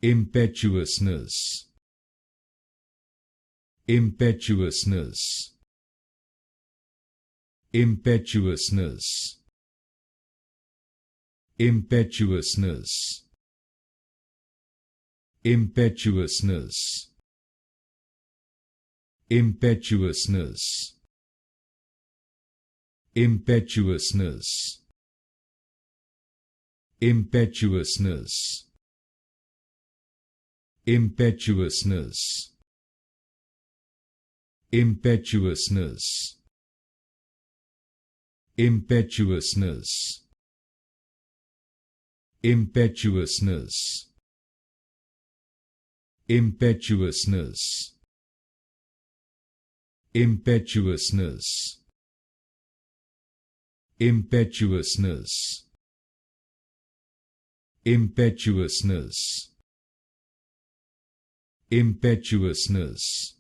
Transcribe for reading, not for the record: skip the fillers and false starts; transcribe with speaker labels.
Speaker 1: Impetuousness. Impetuousness. Impetuousness. Impetuousness. Impetuousness. Impetuousness. Impetuousness. Impetuousness. Impetuousness. Impetuousness. Impetuousness. Impetuousness. Impetuousness. Impetuousness. Impetuousness. Impetuousness. Impetuousness.